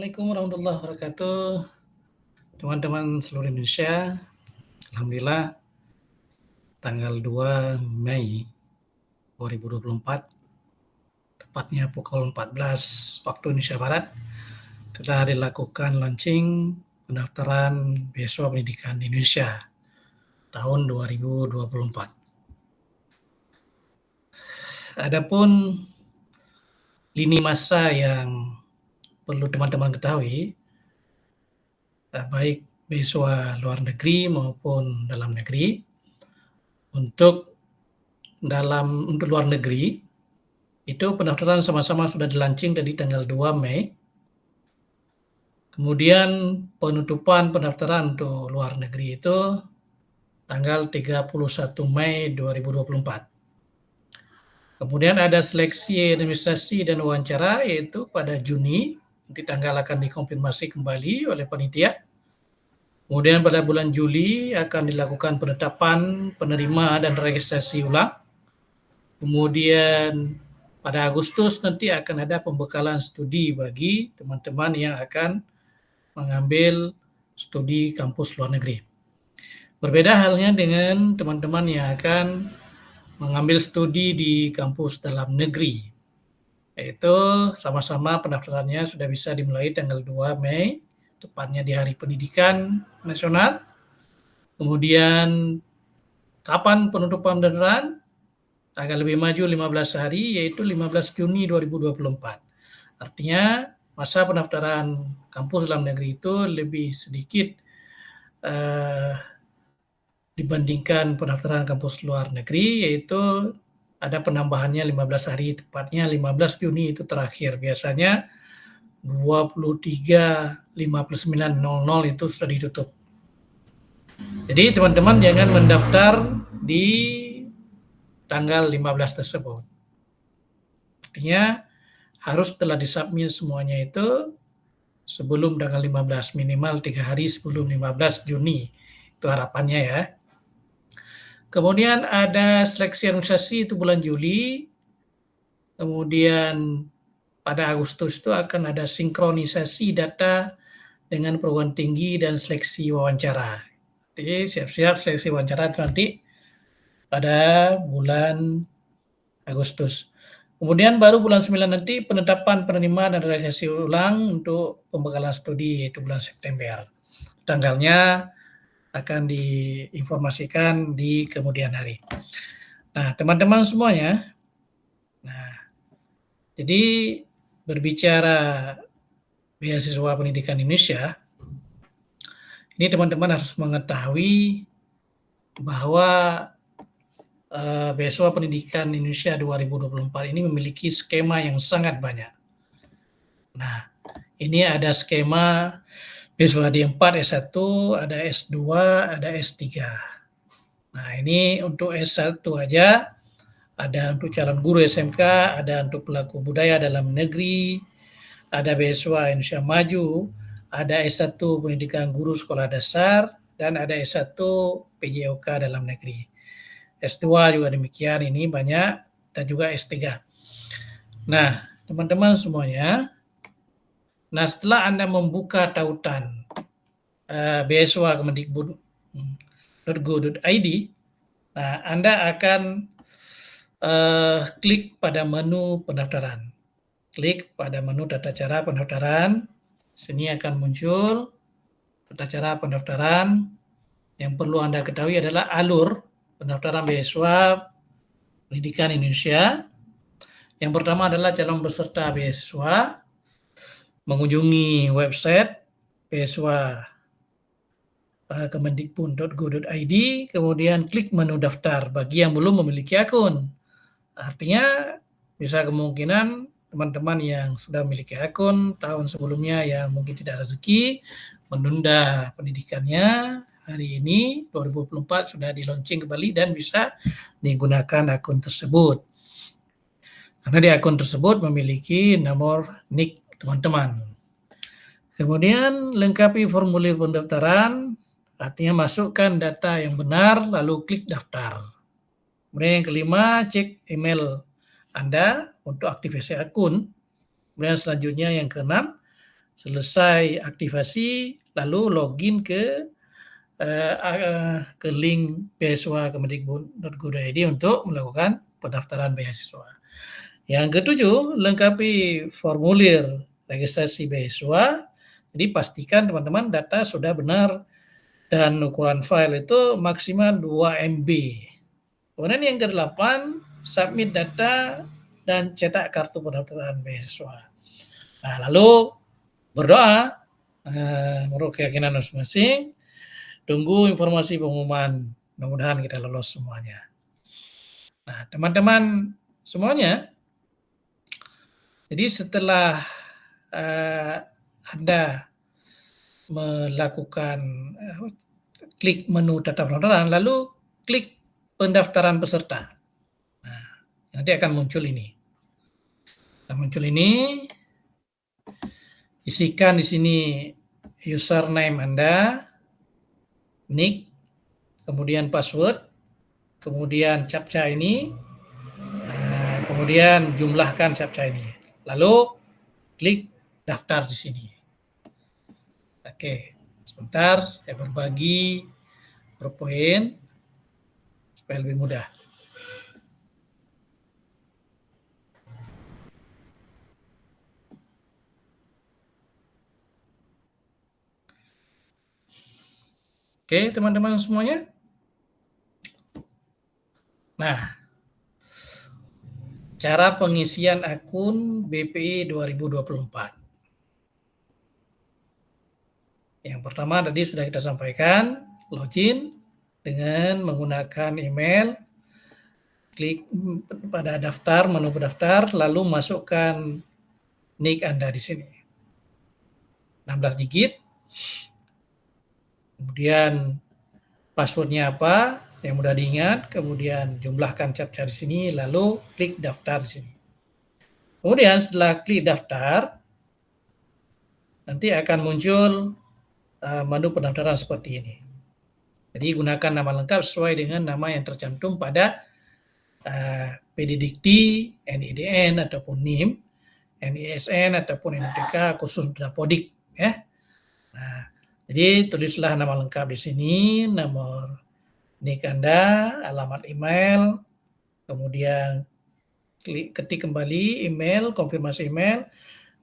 Assalamualaikum warahmatullahi wabarakatuh. Teman-teman seluruh Indonesia, alhamdulillah tanggal 2 Mei 2024, tepatnya pukul 14 waktu Indonesia Barat, telah dilakukan launching pendaftaran beasiswa pendidikan di Indonesia tahun 2024. Adapun lini masa yang perlu teman-teman ketahui, baik beasiswa luar negeri maupun dalam negeri. Untuk luar negeri, itu pendaftaran sama-sama sudah di-launching dari tanggal 2 Mei. Kemudian penutupan pendaftaran untuk luar negeri itu tanggal 31 Mei 2024. Kemudian ada seleksi administrasi dan wawancara yaitu pada Juni, nanti tanggal akan dikonfirmasi kembali oleh panitia. Kemudian pada bulan Juli akan dilakukan penetapan penerima dan registrasi ulang. Kemudian pada Agustus nanti akan ada pembekalan studi bagi teman-teman yang akan mengambil studi kampus luar negeri. Berbeda halnya dengan teman-teman yang akan mengambil studi di kampus dalam negeri, yaitu sama-sama pendaftarannya sudah bisa dimulai tanggal 2 Mei, tepatnya di Hari Pendidikan Nasional. Kemudian kapan penutupan pendaftaran? Agak lebih maju 15 hari, yaitu 15 Juni 2024. Artinya masa pendaftaran kampus dalam negeri itu lebih sedikit dibandingkan pendaftaran kampus luar negeri, yaitu ada penambahannya 15 hari, tepatnya 15 Juni itu terakhir. Biasanya 23.59.00 itu sudah ditutup. Jadi teman-teman jangan mendaftar di tanggal 15 tersebut. Artinya harus telah disubmit semuanya itu sebelum tanggal 15, minimal 3 hari sebelum 15 Juni. Itu harapannya ya. Kemudian ada seleksi administrasi itu bulan Juli. Kemudian pada Agustus itu akan ada sinkronisasi data dengan perguruan tinggi dan seleksi wawancara. Jadi siap-siap seleksi wawancara nanti pada bulan Agustus. Kemudian baru bulan 9 nanti penetapan penerima dan realisasi ulang untuk pembekalan studi, yaitu bulan September. Tanggalnya akan diinformasikan di kemudian hari. Nah, teman-teman semuanya, jadi berbicara beasiswa pendidikan Indonesia, ini teman-teman harus mengetahui bahwa beasiswa pendidikan Indonesia 2024 ini memiliki skema yang sangat banyak. Nah, ini ada skema beasiswa D4, S1, ada S2, ada S3. Nah, ini untuk S1 aja, ada untuk calon guru SMK, ada untuk pelaku budaya dalam negeri, ada beasiswa Indonesia Maju, ada S1 pendidikan guru sekolah dasar, dan ada S1 PJOK dalam negeri. S2 juga demikian, ini banyak, dan juga S3. Nah, teman-teman semuanya, setelah Anda membuka tautan beasiswa kemendikbud.go.id, Anda akan klik pada menu pendaftaran. Klik pada menu tata cara pendaftaran. Sini akan muncul tata cara pendaftaran. Yang perlu Anda ketahui adalah alur pendaftaran beasiswa pendidikan Indonesia. Yang pertama adalah calon peserta beasiswa mengunjungi website beasiswa kemendikbud.go.id, kemudian klik menu daftar bagi yang belum memiliki akun. Artinya bisa kemungkinan teman-teman yang sudah memiliki akun tahun sebelumnya yang mungkin tidak rezeki menunda pendidikannya, hari ini 2024 sudah di-launching kembali dan bisa digunakan akun tersebut. Karena di akun tersebut memiliki nomor NIK teman-teman. Kemudian lengkapi formulir pendaftaran, artinya masukkan data yang benar lalu klik daftar. Kemudian yang kelima, cek email Anda untuk aktivasi akun. Kemudian selanjutnya yang keenam, Selesai aktivasi, lalu login ke link beasiswa kemendikbud.go.id untuk melakukan pendaftaran beasiswa. Yang ketujuh, lengkapi formulir registrasi beasiswa. Jadi pastikan teman-teman data sudah benar dan ukuran file itu maksimal 2 MB. Kemudian yang ke-8, submit data dan cetak kartu pendaftaran beasiswa. Nah, lalu berdoa menurut keyakinan masing-masing, tunggu informasi pengumuman, mudah-mudahan kita lolos semuanya. Nah, teman-teman semuanya, jadi setelah Anda melakukan klik menu data pendaftaran, lalu klik pendaftaran peserta. Nah, nanti akan muncul ini. Isikan di sini username Anda, nick, kemudian password, kemudian captcha ini, kemudian jumlahkan captcha ini. Lalu klik daftar di sini. Oke, sebentar saya berbagi PowerPoint supaya lebih mudah. Oke, teman-teman semuanya. Nah, cara pengisian akun BPI 2024. Yang pertama tadi sudah kita sampaikan, login dengan menggunakan email, klik pada daftar, menu pendaftar, lalu masukkan nick Anda di sini. 16 digit. Kemudian passwordnya apa yang mudah diingat, kemudian jumlahkan captcha di sini, lalu klik daftar di sini. Kemudian setelah klik daftar, nanti akan muncul menu pendaftaran seperti ini. Jadi gunakan nama lengkap sesuai dengan nama yang tercantum pada PD Dikti, NIDN ataupun NIM, NISN ataupun NIPK khusus Dapodik, ya. Nah, jadi tulislah nama lengkap di sini, nomor NIK Anda, alamat email, kemudian ketik kembali email, konfirmasi email,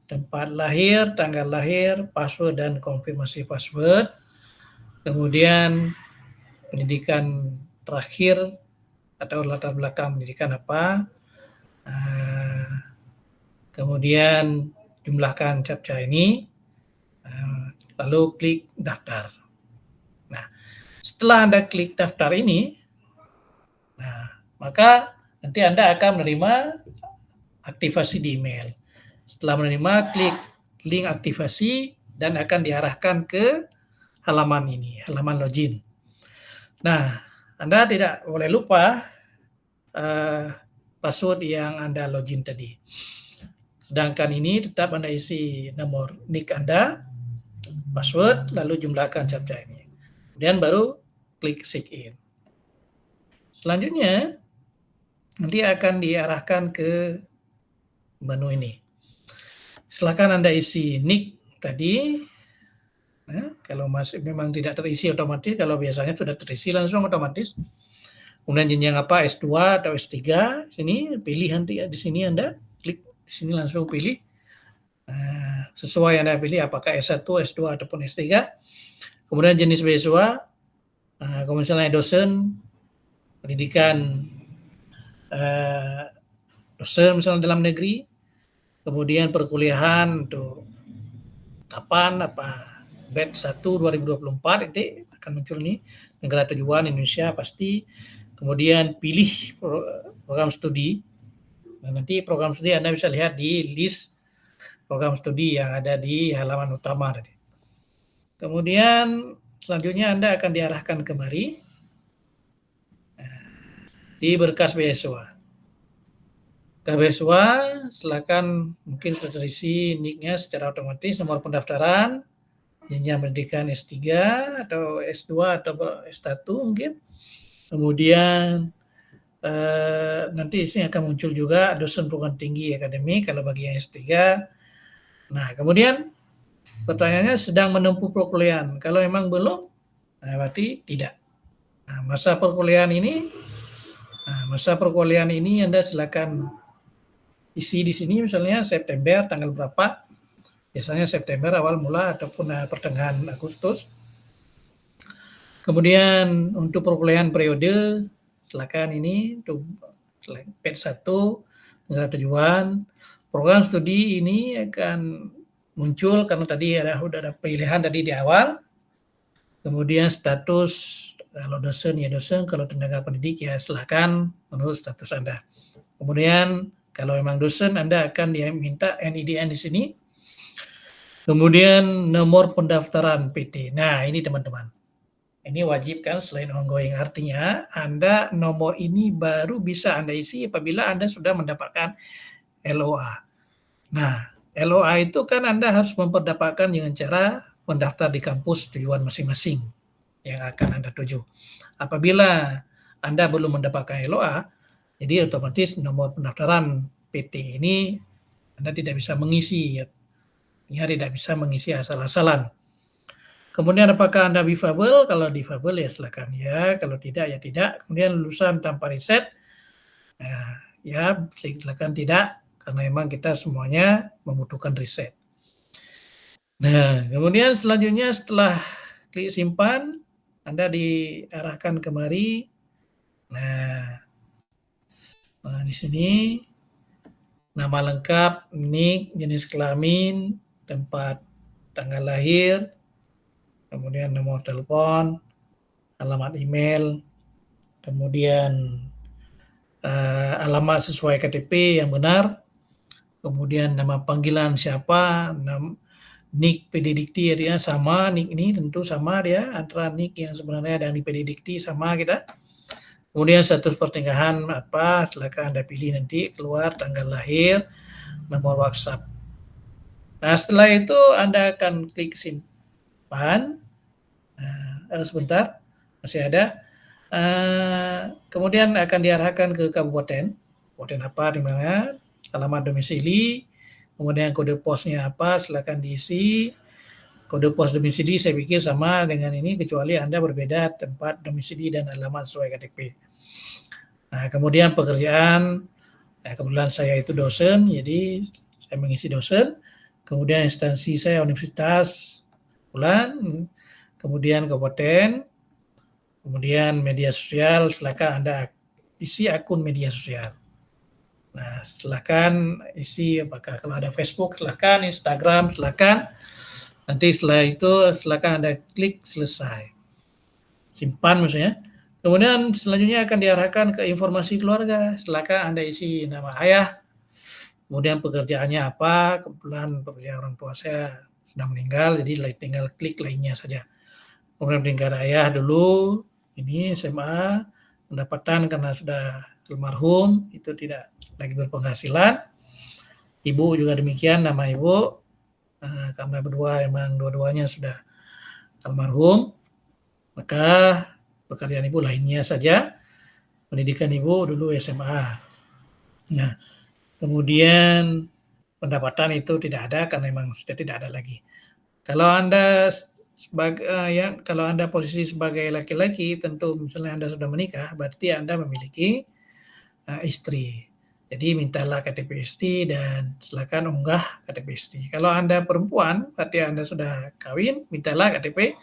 tempat lahir, tanggal lahir, password dan konfirmasi password. Kemudian pendidikan terakhir atau latar belakang pendidikan apa. Kemudian jumlahkan captcha ini, lalu klik daftar. Nah, setelah Anda klik daftar ini, maka nanti Anda akan menerima aktivasi di email. Setelah menerima, klik link aktivasi dan akan diarahkan ke halaman ini, halaman login. Nah, Anda tidak boleh lupa password yang Anda login tadi. Sedangkan ini tetap Anda isi nomor NIK Anda, password, lalu jumlahkan captcha ini. Kemudian baru klik sign in. Selanjutnya, nanti akan diarahkan ke menu ini. Silakan Anda isi nick tadi. Nah, kalau masih memang tidak terisi otomatis, kalau biasanya sudah terisi langsung otomatis. Kemudian jenjang apa, S2 atau S3, sini pilih nanti ya, di sini Anda klik di sini langsung pilih. Sesuai Anda pilih apakah S1, S2 ataupun S3. Kemudian jenis beasiswa, kalau misalnya dosen, pendidikan dosen misalnya dalam negeri, kemudian perkuliahan untuk kapan, apa batch 1 2024 nanti akan muncul nih, negara tujuan Indonesia pasti. Kemudian pilih program studi. Nah, nanti program studi Anda bisa lihat di list program studi yang ada di halaman utama tadi. Kemudian selanjutnya Anda akan diarahkan kemari di berkas beasiswa. Berkas beasiswa, silakan mungkin sudah terisi nick-nya secara otomatis, nomor pendaftaran, jenjang pendidikan S3 atau S2 atau S1 mungkin. Kemudian nanti sini akan muncul juga dosen perguruan tinggi akademik kalau bagi yang S3. Nah, kemudian Pertanyaannya sedang menempuh perkuliahan. Kalau memang belum, berarti tidak. Masa perkuliahan ini Anda silakan isi di sini misalnya September tanggal berapa, biasanya September awal mula ataupun pertengahan Agustus. Kemudian untuk perkuliahan periode, silakan ini untuk PET 1, negara tujuan. Program studi ini akan muncul karena tadi udah ada pilihan tadi di awal. Kemudian status, kalau dosen ya dosen, kalau tenaga pendidik ya silakan menurut status Anda. Kemudian kalau memang dosen Anda akan diminta NIDN di sini. Kemudian nomor pendaftaran PT. Nah, ini teman-teman. Ini wajib kan selain ongoing, artinya Anda nomor ini baru bisa Anda isi apabila Anda sudah mendapatkan LOA. Nah, LOA itu kan Anda harus mendapatkan dengan cara mendaftar di kampus tujuan masing-masing yang akan Anda tuju. Apabila Anda belum mendapatkan LOA, jadi otomatis nomor pendaftaran PT ini Anda tidak bisa mengisi, ya tidak bisa mengisi asal-asalan. Kemudian apakah Anda difabel? Kalau difabel ya silakan ya, kalau tidak ya tidak. Kemudian lulusan tanpa riset, ya silakan tidak, karena memang kita semuanya membutuhkan riset. Nah, kemudian selanjutnya setelah klik simpan, Anda diarahkan kemari. Nah, di sini nama lengkap, nik, jenis kelamin, tempat tanggal lahir, kemudian nomor telepon, alamat email, kemudian alamat sesuai KTP yang benar, kemudian nama panggilan siapa, nik PD Dikti artinya sama, nik ini tentu sama dia antara nik yang sebenarnya dan nik PD Dikti sama kita. Kemudian status pernikahan apa, silakan Anda pilih nanti, keluar tanggal lahir, nomor WhatsApp. Nah, setelah itu Anda akan klik simpan. Sebentar, masih ada. Kemudian akan diarahkan ke kabupaten apa di mana, alamat domisili, kemudian kode posnya apa, silakan diisi. Kode pos domisili saya pikir sama dengan ini kecuali Anda berbeda tempat domisili dan alamat sesuai KTP. Nah, kemudian pekerjaan, kebetulan saya itu dosen, jadi saya mengisi dosen. Kemudian instansi saya universitas, kemudian kabupaten, kemudian media sosial, silakan Anda isi akun media sosial. Nah, silakan isi apakah kalau ada Facebook, silakan, Instagram, silakan. Nanti setelah itu silakan Anda klik selesai. Simpan maksudnya. Kemudian selanjutnya akan diarahkan ke informasi keluarga. Silakan Anda isi nama ayah, kemudian pekerjaannya apa, kebetulan pekerjaan orang tua saya sudah meninggal, jadi tinggal klik lainnya saja. Kemudian peninggalan ayah dulu, ini SMA, pendapatan karena sudah almarhum, itu tidak lagi berpenghasilan. Ibu juga demikian, nama ibu, karena berdua emang dua-duanya sudah almarhum, maka pekerjaan ibu lainnya saja. Pendidikan ibu dulu SMA. Nah, kemudian pendapatan itu tidak ada karena memang sudah tidak ada lagi. Kalau Anda kalau Anda posisi sebagai laki-laki, tentu misalnya Anda sudah menikah, berarti Anda memiliki istri. Jadi mintalah KTP istri dan silakan unggah KTP istri. Kalau Anda perempuan, berarti Anda sudah kawin, mintalah KTP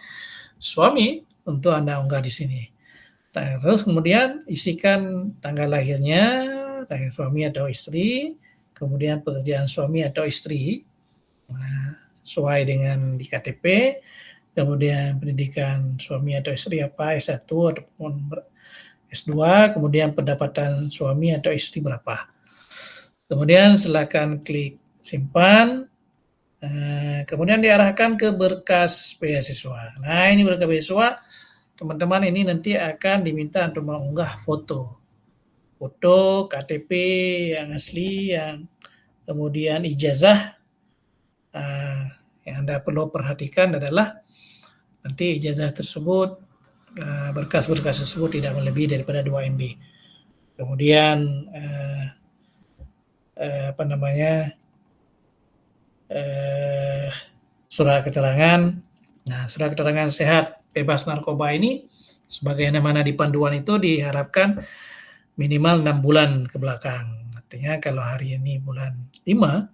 suami untuk Anda unggah di sini. Nah, terus kemudian isikan tanggal lahirnya, tanggal suami atau istri, kemudian pekerjaan suami atau istri, sesuai dengan di KTP, kemudian pendidikan suami atau istri apa, S1 ataupun S2, kemudian pendapatan suami atau istri berapa. Kemudian silakan klik simpan, kemudian diarahkan ke berkas beasiswa. Nah, ini berkas beasiswa, teman-teman ini nanti akan diminta untuk mengunggah foto, KTP yang asli, yang kemudian ijazah. Yang Anda perlu perhatikan adalah nanti ijazah tersebut, berkas-berkas tersebut tidak melebihi daripada 2 MB. Kemudian surat keterangan. Nah, surat keterangan sehat bebas narkoba ini sebagaimana di panduan itu diharapkan minimal 6 bulan ke belakang. Artinya kalau hari ini bulan 5,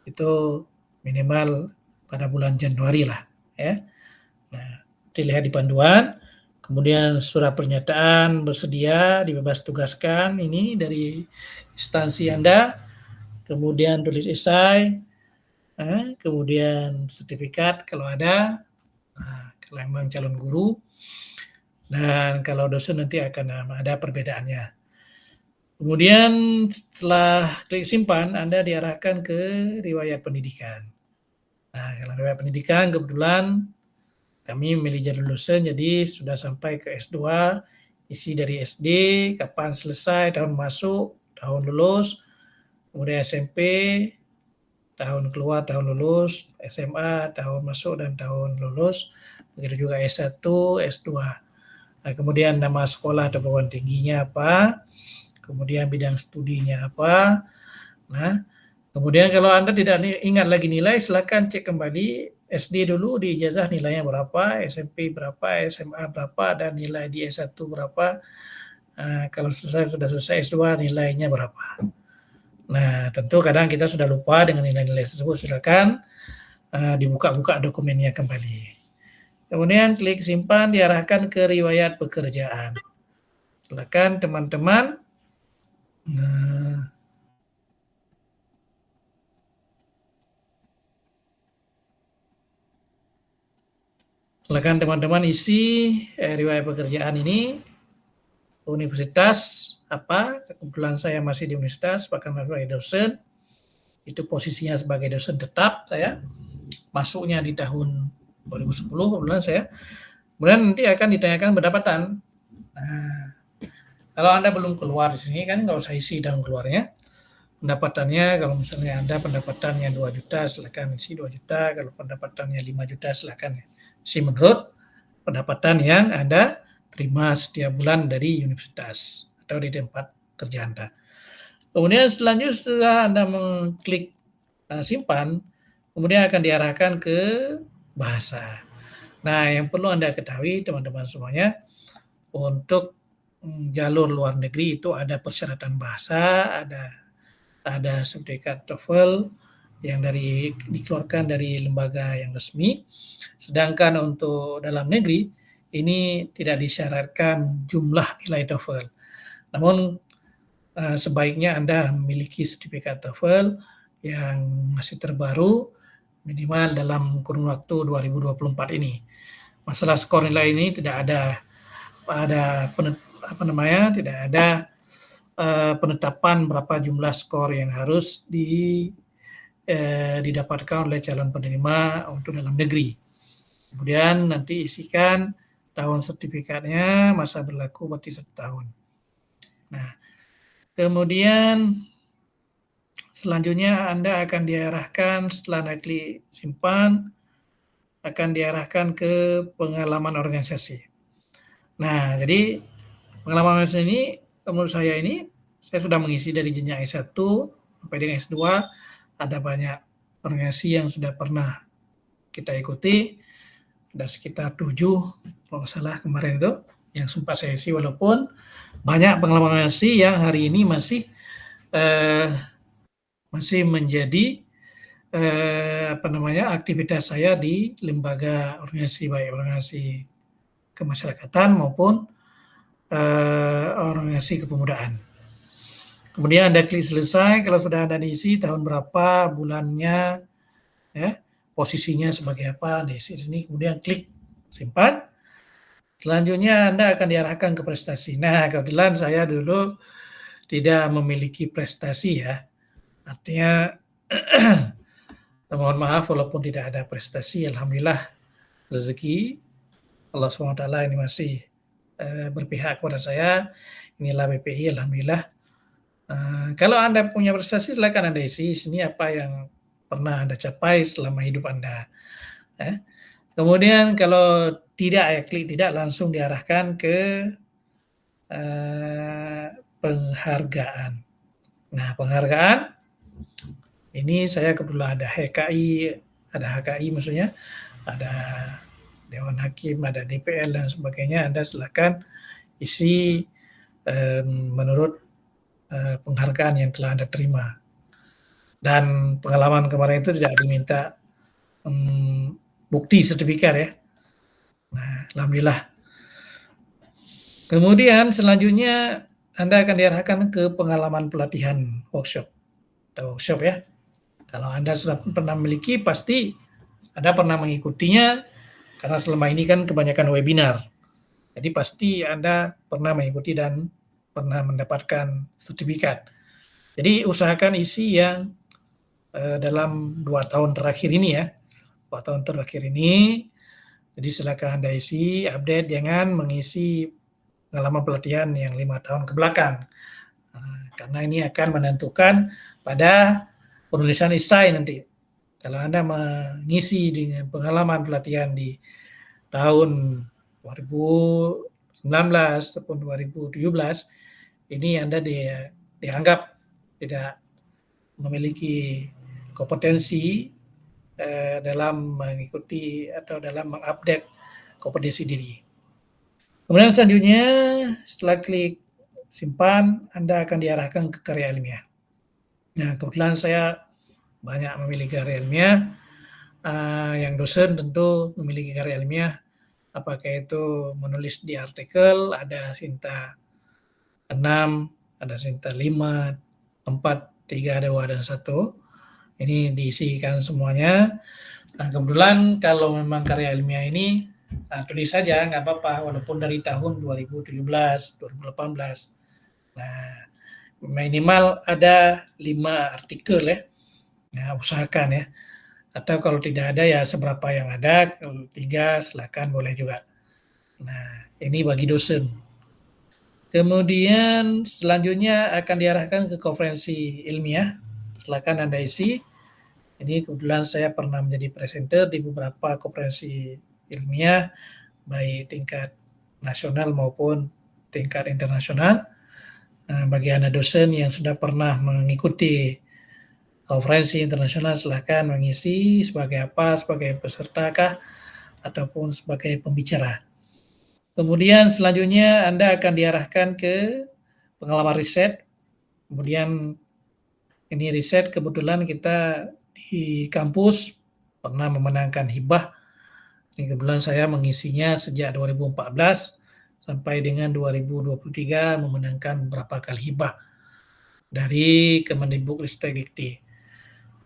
itu minimal pada bulan Januari lah, ya. Nah, dilihat di panduan, kemudian surat pernyataan bersedia dibebas tugaskan ini dari instansi Anda, kemudian tulis esai, kemudian sertifikat kalau ada, kalau memang calon guru, dan kalau dosen nanti akan ada perbedaannya. Kemudian setelah klik simpan, Anda diarahkan ke riwayat pendidikan. Nah, kalau riwayat pendidikan kebetulan kami memilih jalur dosen, jadi sudah sampai ke S2, isi dari SD, kapan selesai, tahun masuk, tahun lulus, kemudian SMP, tahun keluar, tahun lulus, SMA, tahun masuk dan tahun lulus, begitu juga S1, S2. Nah, kemudian nama sekolah atau perguruan tingginya apa, kemudian bidang studinya apa. Nah, kemudian kalau Anda tidak ingat lagi nilai, silakan cek kembali SD dulu di ijazah nilainya berapa, SMP berapa, SMA berapa, dan nilai di S1 berapa. Kalau sudah selesai S2 nilainya berapa. Nah, tentu kadang kita sudah lupa dengan nilai-nilai tersebut, silakan dibuka-buka dokumennya kembali. Kemudian klik simpan, diarahkan ke riwayat pekerjaan. Silakan teman-teman silakan teman-teman isi riwayat pekerjaan ini, universitas apa, kebetulan saya masih di universitas, bahkan sebagai dosen, itu posisinya sebagai dosen tetap saya, masuknya di tahun 2010 kebetulan saya, kemudian nanti akan ditanyakan pendapatan. Nah, kalau Anda belum keluar di sini kan nggak usah isi tahun keluarnya, pendapatannya kalau misalnya Anda pendapatannya 2 juta silakan isi 2 juta, kalau pendapatannya 5 juta silakan isi menurut pendapatan yang Anda terima setiap bulan dari universitas atau di tempat kerja Anda. Kemudian selanjutnya setelah Anda mengklik simpan, kemudian akan diarahkan ke bahasa. Nah, yang perlu Anda ketahui teman-teman semuanya, untuk jalur luar negeri itu ada persyaratan bahasa, ada sertifikat TOEFL yang dikeluarkan dari lembaga yang resmi. Sedangkan untuk dalam negeri ini tidak disyaratkan jumlah nilai TOEFL. Namun sebaiknya Anda memiliki sertifikat TOEFL yang masih terbaru minimal dalam kurun waktu 2024 ini. Masalah skor nilai ini tidak ada tidak ada penetapan berapa jumlah skor yang harus didapatkan oleh calon penerima untuk dalam negeri. Kemudian nanti isikan tahun sertifikatnya, masa berlaku berarti 1 tahun. Nah, kemudian selanjutnya Anda akan diarahkan setelah Anda klik simpan, akan diarahkan ke pengalaman organisasi. Nah, jadi pengalaman organisasi ini menurut saya saya sudah mengisi dari jenjang S1 sampai dengan S2, ada banyak organisasi yang sudah pernah kita ikuti, ada sekitar 7 kalau nggak salah kemarin itu yang sempat saya isi, walaupun banyak pengalaman organisasi yang hari ini masih menjadi aktivitas saya di lembaga organisasi, baik organisasi kemasyarakatan maupun organisasi kepemudaan. Kemudian Anda klik selesai, kalau sudah Anda diisi tahun berapa, bulannya, ya, posisinya sebagai apa, di sini kemudian klik simpan. Selanjutnya Anda akan diarahkan ke prestasi. Nah, kebetulan saya dulu tidak memiliki prestasi ya. Artinya mohon maaf walaupun tidak ada prestasi, alhamdulillah rezeki Allah SWT ini masih berpihak kepada saya. Inilah BPI, alhamdulillah. Kalau Anda punya prestasi silakan Anda isi sini apa yang pernah Anda capai selama hidup Anda. Ya. Kemudian kalau tidak ya klik tidak, langsung diarahkan ke penghargaan. Nah, penghargaan ini saya kebetulan ada HKI ada HKI maksudnya, ada Dewan Hakim, ada DPL dan sebagainya, Anda silakan isi menurut penghargaan yang telah Anda terima. Dan pengalaman kemarin itu tidak diminta bukti sertifikat ya. Nah, alhamdulillah. Kemudian selanjutnya Anda akan diarahkan ke pengalaman pelatihan workshop ya. Kalau Anda sudah pernah memiliki, pasti Anda pernah mengikutinya, karena selama ini kan kebanyakan webinar. Jadi pasti Anda pernah mengikuti dan pernah mendapatkan sertifikat. Jadi usahakan isi yang dalam 2 tahun terakhir ini ya. 2 tahun terakhir ini, jadi silakan Anda isi, update, jangan mengisi pengalaman pelatihan yang 5 tahun ke belakang. Karena ini akan menentukan pada penulisan esai nanti. Kalau Anda mengisi dengan pengalaman pelatihan di tahun 2019 ataupun 2017, ini Anda dianggap tidak memiliki kompetensi dalam mengikuti atau dalam mengupdate kompetensi diri. Kemudian selanjutnya, setelah klik simpan, Anda akan diarahkan ke karya ilmiah. Nah, kebetulan saya banyak memiliki karya ilmiah. Yang dosen tentu memiliki karya ilmiah, apakah itu menulis di artikel, ada Sinta 6, ada Sinta 5, 4, 3, 2, dan 1. Ini diisikan semuanya. Nah, kebetulan kalau memang karya ilmiah ini, tulis saja, nggak apa-apa, walaupun dari tahun 2017, 2018. Nah, minimal ada 5 artikel ya. Nah, usahakan ya. Atau kalau tidak ada ya seberapa yang ada, kalau 3 silakan boleh juga. Nah, ini bagi dosen. Kemudian selanjutnya akan diarahkan ke konferensi ilmiah. Silakan Anda isi. Ini kebetulan saya pernah menjadi presenter di beberapa konferensi ilmiah, baik tingkat nasional maupun tingkat internasional. Bagi Anda dosen yang sudah pernah mengikuti konferensi internasional, silakan mengisi sebagai apa, sebagai peserta kah, ataupun sebagai pembicara. Kemudian selanjutnya Anda akan diarahkan ke pengalaman riset. Kemudian ini riset kebetulan kita di kampus pernah memenangkan hibah. Ini kebetulan saya mengisinya sejak 2014 sampai dengan 2023 memenangkan beberapa kali hibah dari Kemendikbudristek-Dikti.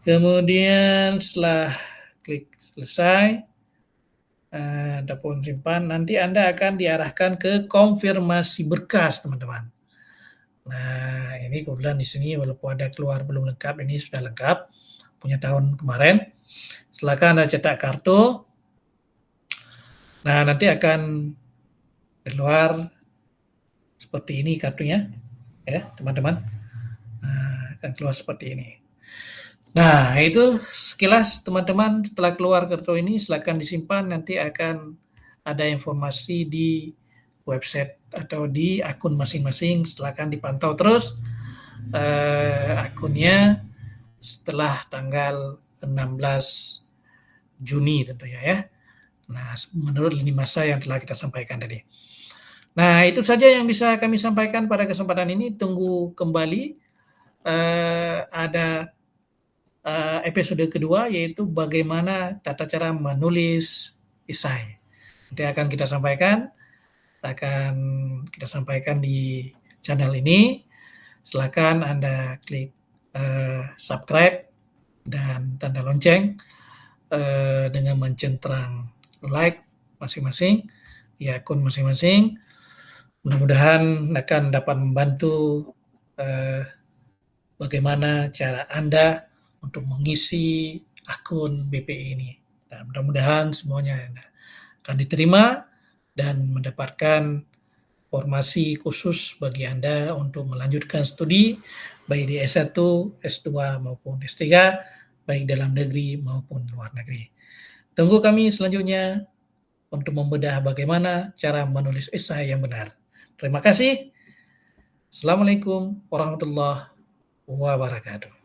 Kemudian setelah klik selesai ataupun simpan, nanti Anda akan diarahkan ke konfirmasi berkas, teman-teman. Nah, ini kebetulan di sini walaupun ada keluar belum lengkap, ini sudah lengkap, punya tahun kemarin. Silakan Anda cetak kartu. Nah, nanti akan keluar seperti ini kartunya, ya teman-teman. Nah, akan keluar seperti ini. Nah, itu sekilas teman-teman, setelah keluar kartu ini silakan disimpan, nanti akan ada informasi di website atau di akun masing-masing, silakan dipantau terus akunnya setelah tanggal 16 Juni tentunya ya. Nah, menurut lini masa yang telah kita sampaikan tadi. Nah, itu saja yang bisa kami sampaikan pada kesempatan ini. Tunggu kembali ada episode kedua, yaitu bagaimana tata cara menulis esai. Nanti akan kita sampaikan di channel ini. Silakan Anda klik subscribe dan tanda lonceng dengan mencentrang like masing-masing di akun masing-masing. Mudah-mudahan akan dapat membantu bagaimana cara Anda untuk mengisi akun BPI ini. Dan mudah-mudahan semuanya akan diterima dan mendapatkan formasi khusus bagi Anda untuk melanjutkan studi baik di S1, S2 maupun S3, baik dalam negeri maupun luar negeri. Tunggu kami selanjutnya untuk membedah bagaimana cara menulis esai yang benar. Terima kasih. Assalamualaikum warahmatullahi wabarakatuh.